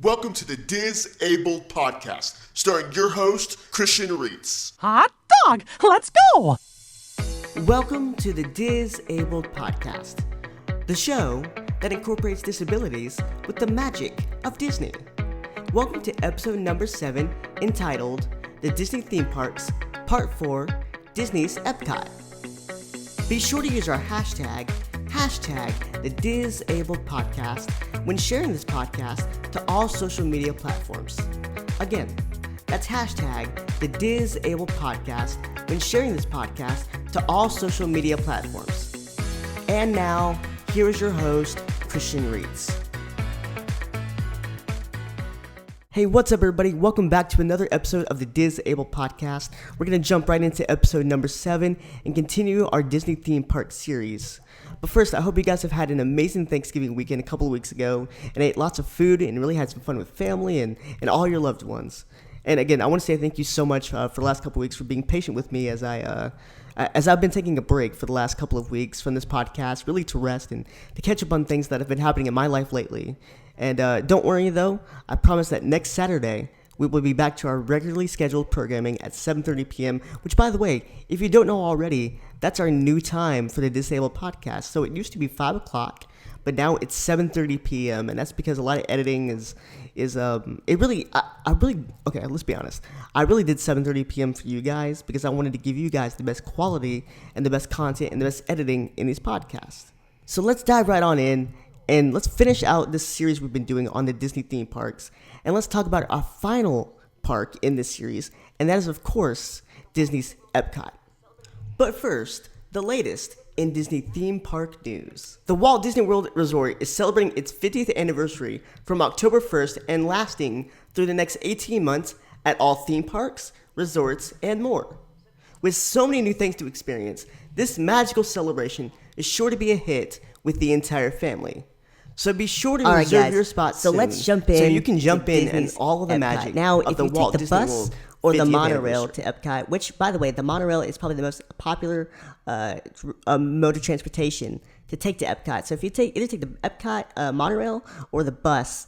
welcome to the Disabled Podcast, starring your host, Christian Reitz. Hot dog, let's go! Welcome to the Disabled Podcast, the show that incorporates disabilities with the magic of Disney. Welcome to episode number 7, entitled The Disney Theme Parks, Part 4, Disney's Epcot. Be sure to use our hashtag the Disabled Podcast when sharing this podcast to all social media platforms. Again, that's hashtag the Disabled Podcast when sharing this podcast to all social media platforms. And now, here is your host, Christian Reitz. Hey, what's up, everybody? Welcome back to another episode of the Disabled Podcast. We're going to jump right into episode number 7 and continue our Disney theme park series. But first, I hope you guys have had an amazing Thanksgiving weekend a couple of weeks ago and ate lots of food and really had some fun with family and all your loved ones. And again, I want to say thank you so much for the last couple of weeks for being patient with me as I've been taking a break for the last couple of weeks from this podcast, really to rest and to catch up on things that have been happening in my life lately. And don't worry, though, I promise that next Saturday, we will be back to our regularly scheduled programming at 7:30 p.m., which, by the way, if you don't know already, that's our new time for the Disabled Podcast. So it used to be 5 o'clock, but now it's 7:30 p.m., and that's because a lot of editing okay, let's be honest. I really did 7:30 p.m. for you guys because I wanted to give you guys the best quality and the best content and the best editing in these podcasts. So let's dive right on in. And let's finish out this series we've been doing on the Disney theme parks. And let's talk about our final park in this series. And that is, of course, Disney's Epcot. But first, the latest in Disney theme park news. The Walt Disney World Resort is celebrating its 50th anniversary from October 1st and lasting through the next 18 months at all theme parks, resorts, and more. With so many new things to experience, this magical celebration is sure to be a hit with the entire family. So be sure to reserve your spot soon. So let's jump in. So you can jump in Disney's and all of the Epcot. magic now, of if the you Walt take the Disney bus World or the 50th monorail anniversary. to Epcot, which, by the way, the monorail is probably the most popular mode of transportation to take to Epcot. So if you either take the Epcot monorail or the bus,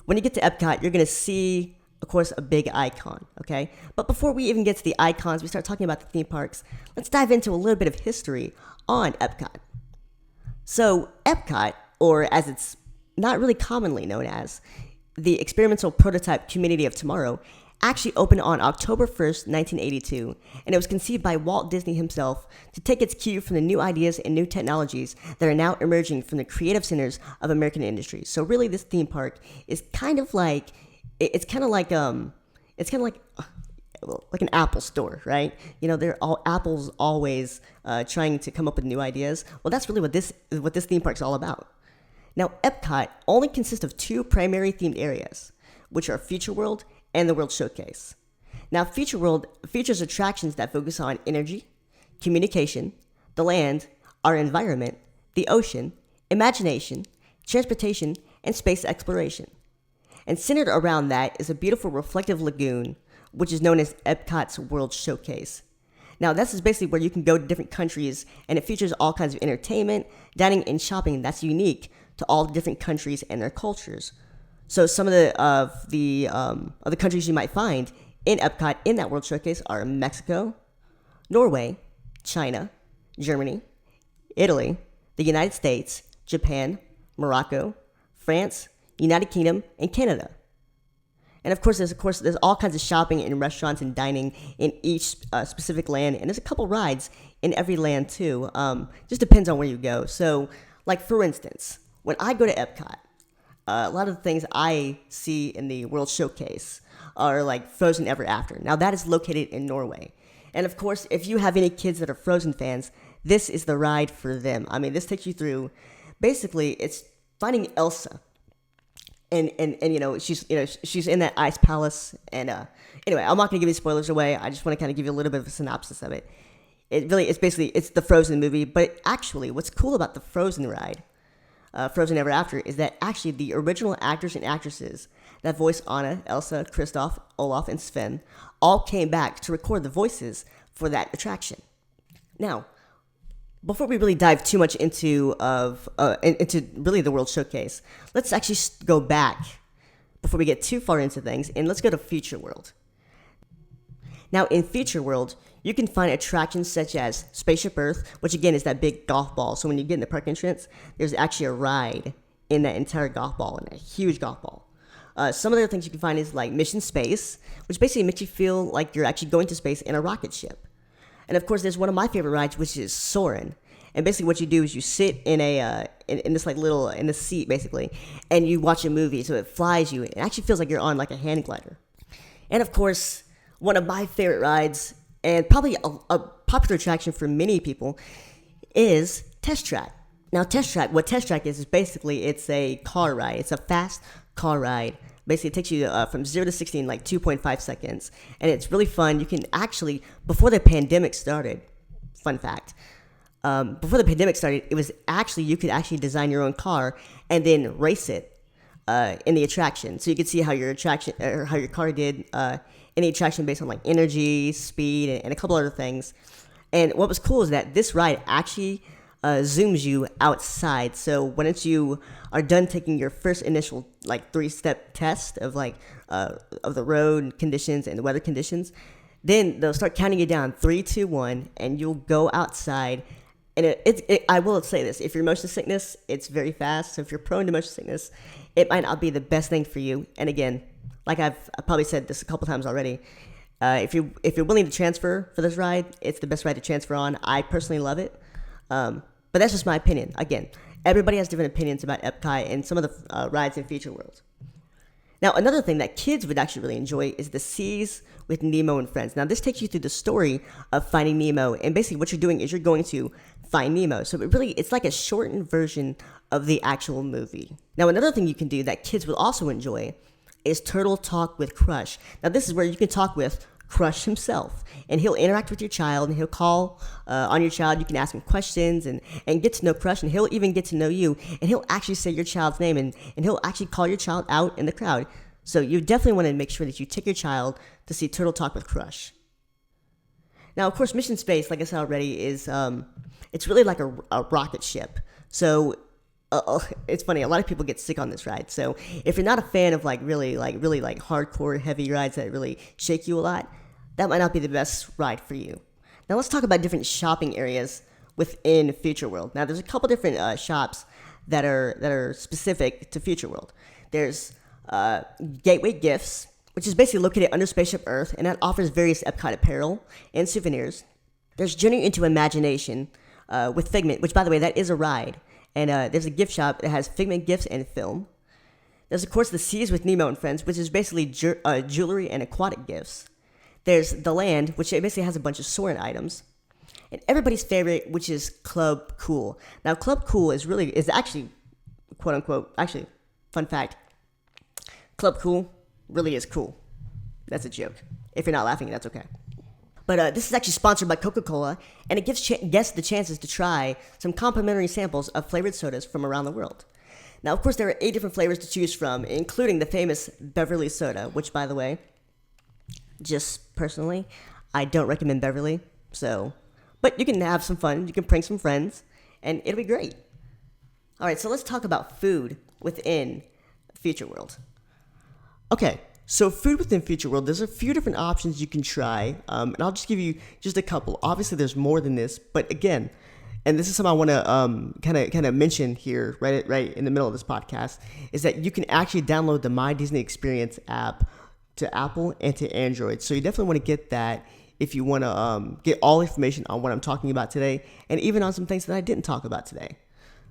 when you get to Epcot, you're going to see, of course, a big icon, okay? But before we even get to the icons, we start talking about the theme parks, let's dive into a little bit of history on Epcot. So Epcot, or as it's not really commonly known as, the Experimental Prototype Community of Tomorrow, actually opened on October 1st, 1982, and it was conceived by Walt Disney himself to take its cue from the new ideas and new technologies that are now emerging from the creative centers of American industry. So really, this theme park is kind of like an Apple store, right? You know, Apple's always trying to come up with new ideas. Well, that's really what this theme park is all about. Now, Epcot only consists of 2 primary themed areas, which are Future World and the World Showcase. Now, Future World features attractions that focus on energy, communication, the land, our environment, the ocean, imagination, transportation, and space exploration. And centered around that is a beautiful reflective lagoon, which is known as Epcot's World Showcase. Now, this is basically where you can go to different countries, and it features all kinds of entertainment, dining, and shopping that's unique to all the different countries and their cultures. So some of the countries you might find in Epcot in that World Showcase are Mexico, Norway, China, Germany, Italy, the United States, Japan, Morocco, France, United Kingdom, and Canada. And of course, there's all kinds of shopping and restaurants and dining in each specific land, and there's a couple rides in every land too. Just depends on where you go. So, like for instance, when I go to Epcot, a lot of the things I see in the World Showcase are like Frozen Ever After. Now that is located in Norway, and of course, if you have any kids that are Frozen fans, this is the ride for them. I mean, this takes you through. Basically, it's finding Elsa. And she's in that ice palace, and anyway, I'm not gonna give you spoilers away. I just want to kind of give you a little bit of a synopsis of it. It's the Frozen movie, but actually, what's cool about the Frozen ride, Frozen Ever After, is that actually the original actors and actresses that voice Anna, Elsa, Kristoff, Olaf, and Sven all came back to record the voices for that attraction. Now, before we really dive too much into really the World Showcase, let's actually go back before we get too far into things, and let's go to Future World. Now, in Future World, you can find attractions such as Spaceship Earth, which again is that big golf ball. So when you get in the park entrance, there's actually a ride in that entire golf ball, and a huge golf ball. Some of the other things you can find is like Mission Space, which basically makes you feel like you're actually going to space in a rocket ship. And of course, there's one of my favorite rides, which is Soarin'. And basically, what you do is you sit in a in this like little in the seat basically, and you watch a movie. So it flies you. It actually feels like you're on like a hand glider. And of course, one of my favorite rides, and probably a popular attraction for many people, is Test Track. Now, what Test Track is basically it's a car ride. It's a fast car ride. Basically, it takes you from 0 to 60 in like 2.5 seconds. And it's really fun. You can actually, before the pandemic started, fun fact, before the pandemic started, it was actually, you could actually design your own car and then race it in the attraction. So you could see how your attraction, or how your car did in the attraction based on like energy, speed, and a couple other things. And what was cool is that this ride actually zooms you outside. So once you are done taking your first initial like 3-step test of like of the road conditions and the weather conditions, then they'll start counting you down 3, 2, 1, and you'll go outside. And I will say this: if you're motion sickness, it's very fast. So if you're prone to motion sickness, it might not be the best thing for you. And again, like I probably said this a couple times already, if you're willing to transfer for this ride, it's the best ride to transfer on. I personally love it. But that's just my opinion. Again, everybody has different opinions about Epcot and some of the rides in Future World. Now, another thing that kids would actually really enjoy is the Seas with Nemo and Friends. Now, this takes you through the story of Finding Nemo, and basically what you're doing is you're going to find Nemo. So it's like a shortened version of the actual movie. Now, another thing you can do that kids will also enjoy is Turtle Talk with Crush. Now, this is where you can talk with Crush himself, and he'll interact with your child, and he'll call on your child. You can ask him questions and get to know Crush, and he'll even get to know you, and he'll actually say your child's name, and he'll actually call your child out in the crowd. So you definitely want to make sure that you take your child to see Turtle Talk with Crush. Now, of course, Mission Space, like I said already, is it's really like a rocket ship. So it's funny, a lot of people get sick on this ride. So if you're not a fan of really hardcore heavy rides that really shake you a lot, that might not be the best ride for you. Now let's talk about different shopping areas within Future World. Now there's a couple different shops that are specific to Future World. There's Gateway Gifts, which is basically located under Spaceship Earth, and that offers various Epcot apparel and souvenirs. There's Journey into Imagination with Figment, which by the way, that is a ride. And there's a gift shop that has Figment gifts and film. There's, of course, the Seas with Nemo and Friends, which is basically jewelry and aquatic gifts. There's The Land, which basically has a bunch of Soarin' items. And everybody's favorite, which is Club Cool. Now, Club Cool is actually, quote unquote, actually, fun fact, Club Cool really is cool. That's a joke. If you're not laughing, that's okay. But this is actually sponsored by Coca-Cola, and it gives guests the chances to try some complimentary samples of flavored sodas from around the world. Now, of course, there are 8 different flavors to choose from, including the famous Beverly soda, which, by the way, just personally, I don't recommend Beverly. But you can have some fun, you can prank some friends, and it'll be great. All right, so let's talk about food within Future World. Okay. So food within Future World, there's a few different options you can try, and I'll just give you just a couple. Obviously, there's more than this, but again, and this is something I want to kind of mention here, right in the middle of this podcast, is that you can actually download the My Disney Experience app to Apple and to Android. So you definitely want to get that if you want to get all information on what I'm talking about today, and even on some things that I didn't talk about today.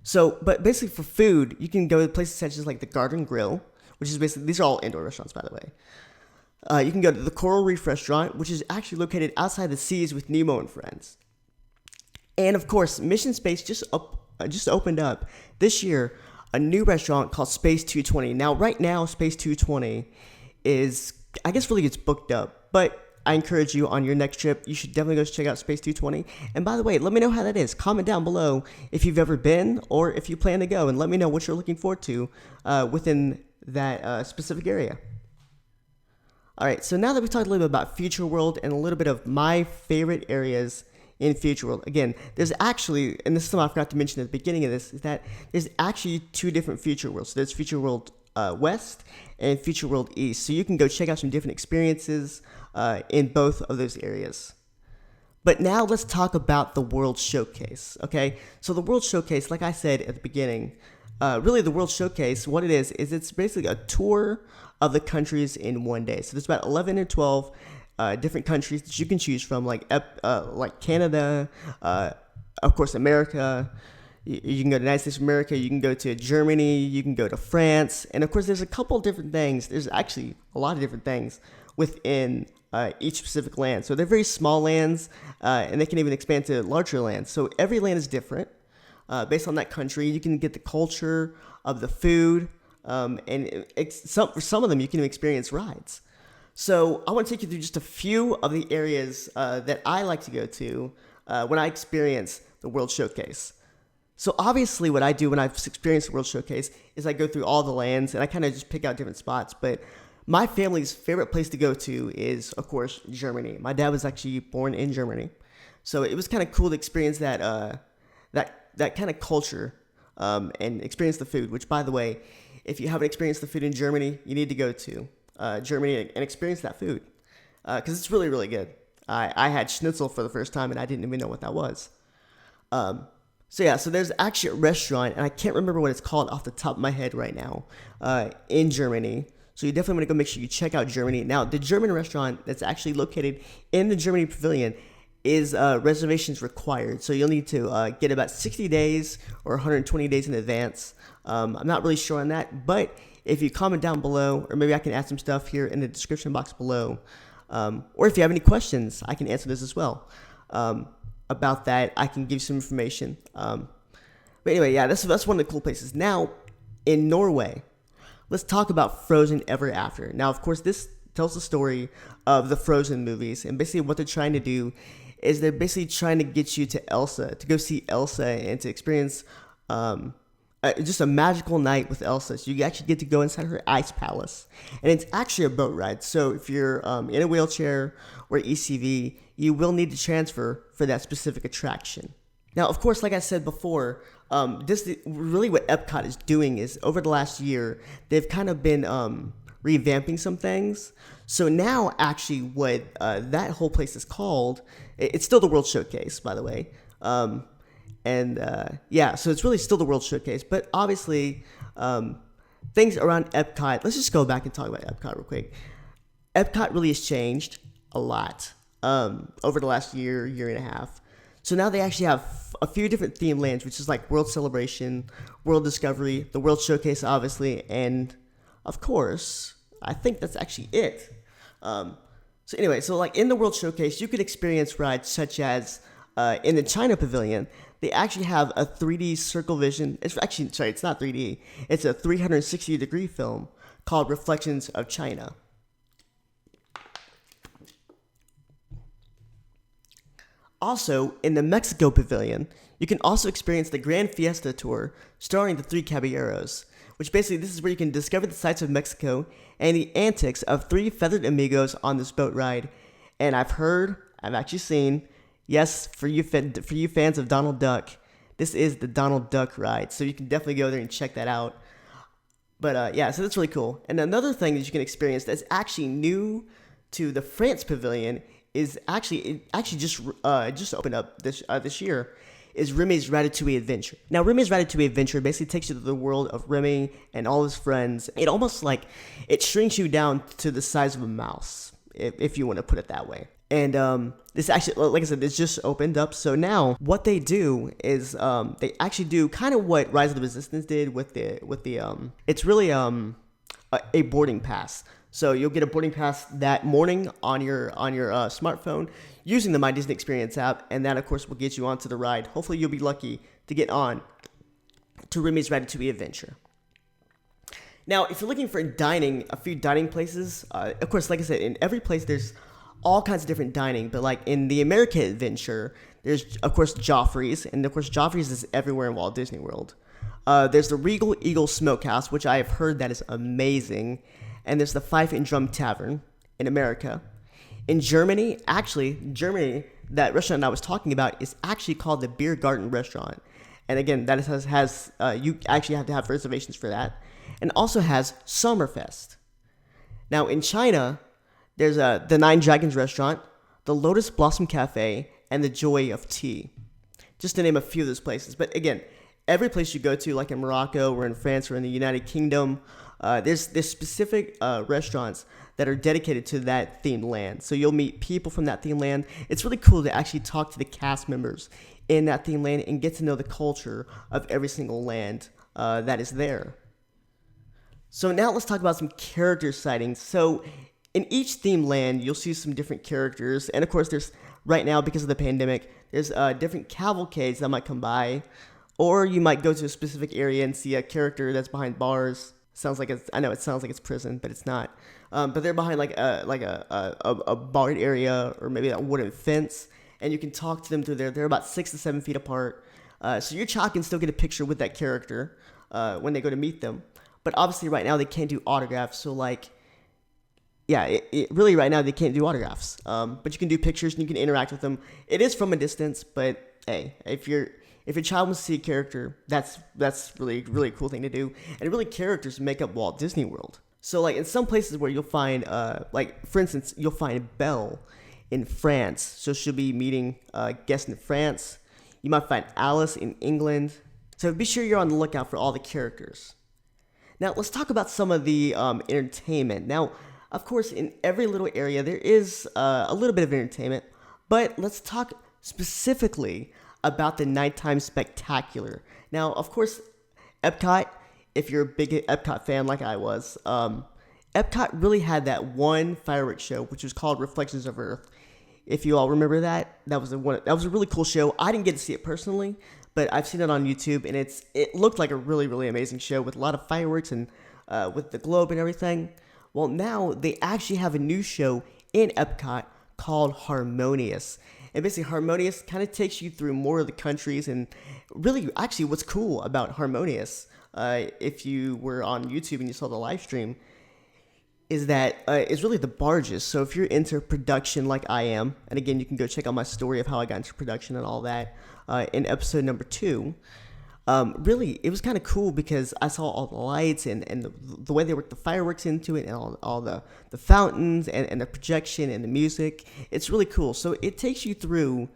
So, but basically for food, you can go to places such as like the Garden Grill, which is basically, these are all indoor restaurants, by the way. You can go to the Coral Reef Restaurant, which is actually located outside the Seas with Nemo and Friends. And of course, Mission Space just opened up this year a new restaurant called Space 220. Now, right now, Space 220 is, I guess, really gets booked up. But I encourage you on your next trip, you should definitely go check out Space 220. And by the way, let me know how that is. Comment down below if you've ever been or if you plan to go, and let me know what you're looking forward to within that specific area. All right, so now that we've talked a little bit about Future World and a little bit of my favorite areas in Future World, again, there's actually, and this is something I forgot to mention at the beginning of this, is that there's actually 2 different Future Worlds. So there's Future World West and Future World East. So you can go check out some different experiences in both of those areas. But now let's talk about the World Showcase, okay? So the World Showcase, like I said at the beginning, really the World Showcase, what it is it's basically a tour of the countries in one day. So there's about 11 or 12 different countries that you can choose from, like Canada, of course, America. You can go to the United States of America, you can go to Germany, you can go to France, and of course there's a couple different things. There's actually a lot of different things within each specific land. So they're very small lands, and they can even expand to larger lands. So every land is different based on that country. You can get the culture of the food, and for some of them you can experience rides. So I want to take you through just a few of the areas that I like to go to when I experience the World Showcase. So obviously what I do when I've experienced the World Showcase is I go through all the lands and I kind of just pick out different spots. But my family's favorite place to go to is, of course, Germany. My dad was actually born in Germany. So it was kind of cool to experience that kind of culture and experience the food, which, by the way, if you haven't experienced the food in Germany, you need to go to Germany and experience that food because it's really, really good. I had schnitzel for the first time and I didn't even know what that was. So there's actually a restaurant, and I can't remember what it's called off the top of my head right now, in Germany. So you definitely want to go make sure you check out Germany. Now, the German restaurant that's actually located in the Germany Pavilion is reservations required. So you'll need to get about 60 days or 120 days in advance. I'm not really sure on that, but if you comment down below, or maybe I can add some stuff here in the description box below, or if you have any questions, I can answer this as well. About that, I can give you some information. But anyway, yeah, that's one of the cool places. Now, in Norway, let's talk about Frozen Ever After. Now, of course, this tells the story of the Frozen movies, and basically what they're trying to do is they're basically trying to get you to Elsa, to go see Elsa and to experience just a magical night with Elsa. So you actually get to go inside her ice palace, and it's actually a boat ride. So if you're in a wheelchair or ECV, you will need to transfer for that specific attraction. Now, of course, like I said before, really what Epcot is doing is over the last year, they've kind of been revamping some things. So now, actually, what that whole place is called, it's still the World Showcase, by the way. So it's really still the World Showcase. But obviously, things around Epcot, let's just go back and talk about Epcot real quick. Epcot really has changed a lot over the last year and a half. So now they actually have a few different theme lands, which is like World Celebration, World Discovery, the World Showcase, obviously, and of course, I think that's actually it. So like in the World Showcase, you could experience rides such as in the China Pavilion, they actually have a 3D circle vision. It's not 3D. It's a 360-degree film called Reflections of China. Also, in the Mexico Pavilion, you can also experience the Grand Fiesta Tour starring the Three Caballeros, which basically this is where you can discover the sights of Mexico and the antics of three feathered amigos on this boat ride. And I've actually seen, yes, for you fans of Donald Duck, this is the Donald Duck ride. So you can definitely go there and check that out. But so that's really cool. And another thing that you can experience that's actually new to the France Pavilion is actually just opened up this year, is Remy's Ratatouille Adventure. Now, Remy's Ratatouille Adventure basically takes you to the world of Remy and all his friends. It almost it shrinks you down to the size of a mouse, if you want to put it that way. And this actually, like I said, it's just opened up. So now what they do is they actually do kind of what Rise of the Resistance did with the it's really a boarding pass. So you'll get a boarding pass that morning on your smartphone using the My Disney Experience app, and that, of course, will get you onto the ride. Hopefully, you'll be lucky to get on to Remy's Ratatouille Adventure. Now, if you're looking for a few dining places, of course, like I said, in every place there's all kinds of different dining, but like in the American Adventure, there's, of course, Joffrey's, and of course, Joffrey's is everywhere in Walt Disney World. There's the Regal Eagle Smokehouse, which I have heard that is amazing. And there's the Fife and Drum Tavern in America. In Germany, that restaurant I was talking about is actually called the Beer Garden Restaurant. And again, that has you actually have to have reservations for that. and also has Summerfest. Now in China, there's the Nine Dragons restaurant, the Lotus Blossom Cafe, and the Joy of Tea. Just to name a few of those places. But again, every place you go to, like in Morocco or in France or in the United Kingdom, there's specific restaurants that are dedicated to that themed land. So you'll meet people from that themed land. It's really cool to actually talk to the cast members in that themed land and get to know the culture of every single land that is there. So now let's talk about some character sightings. So in each themed land, you'll see some different characters. And of course, there's right now, because of the pandemic, there's different cavalcades that might come by. Or you might go to a specific area and see a character that's behind bars. I know it sounds like it's prison, but it's not. But they're behind like a barred area or maybe a wooden fence, and you can talk to them through there. They're about 6 to 7 feet apart. So your child can still get a picture with that character when they go to meet them. But obviously right now they can't do autographs. So really right now they can't do autographs. But you can do pictures and you can interact with them. It is from a distance, but hey, if your child wants to see a character, that's really a cool thing to do. And really, characters make up Walt Disney World. So like in some places where you'll find, for instance, you'll find Belle in France. So she'll be meeting guests in France. You might find Alice in England. So be sure you're on the lookout for all the characters. Now let's talk about some of the entertainment. Now, of course, in every little area there is a little bit of entertainment, but let's talk specifically about the nighttime spectacular. Now, of course, Epcot, if you're a big Epcot fan like I was, Epcot really had that one fireworks show, which was called Reflections of Earth. If you all remember that was a really cool show. I didn't get to see it personally, but I've seen it on YouTube, and it looked like a really, really amazing show with a lot of fireworks and with the globe and everything. Well, now they actually have a new show in Epcot called Harmonious. And basically, Harmonious kind of takes you through more of the countries. And really, actually, what's cool about Harmonious, if you were on YouTube and you saw the live stream, is that it's really the barges. So if you're into production like I am, and again, you can go check out my story of how I got into production and all that in episode number 2. Really, it was kind of cool because I saw all the lights and the way they worked the fireworks into it and all the fountains and the projection and the music. It's really cool. So it takes you through,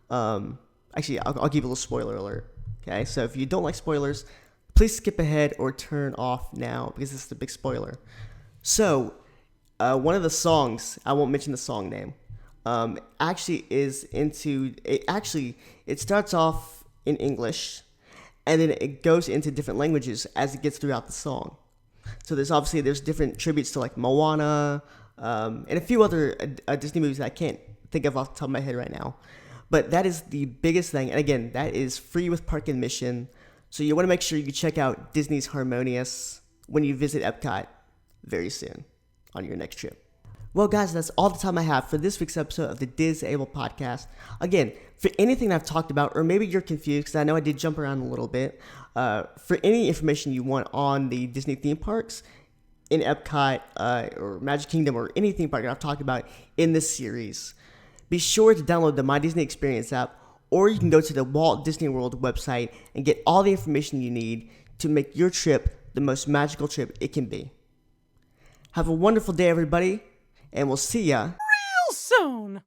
actually, I'll give you a little spoiler alert. Okay, so if you don't like spoilers, please skip ahead or turn off now because this is a big spoiler. So one of the songs, I won't mention the song name, it starts off in English, and then it goes into different languages as it gets throughout the song. So there's different tributes to like Moana, and a few other Disney movies that I can't think of off the top of my head right now. But that is the biggest thing. And again, that is free with park admission. So you want to make sure you check out Disney's Harmonious when you visit Epcot very soon on your next trip. Well, guys, that's all the time I have for this week's episode of the Disable podcast. Again, for anything I've talked about, or maybe you're confused, because I know I did jump around a little bit, for any information you want on the Disney theme parks in Epcot or Magic Kingdom or any theme park that I've talked about in this series, be sure to download the My Disney Experience app, or you can go to the Walt Disney World website and get all the information you need to make your trip the most magical trip it can be. Have a wonderful day, everybody, and we'll see ya Real soon.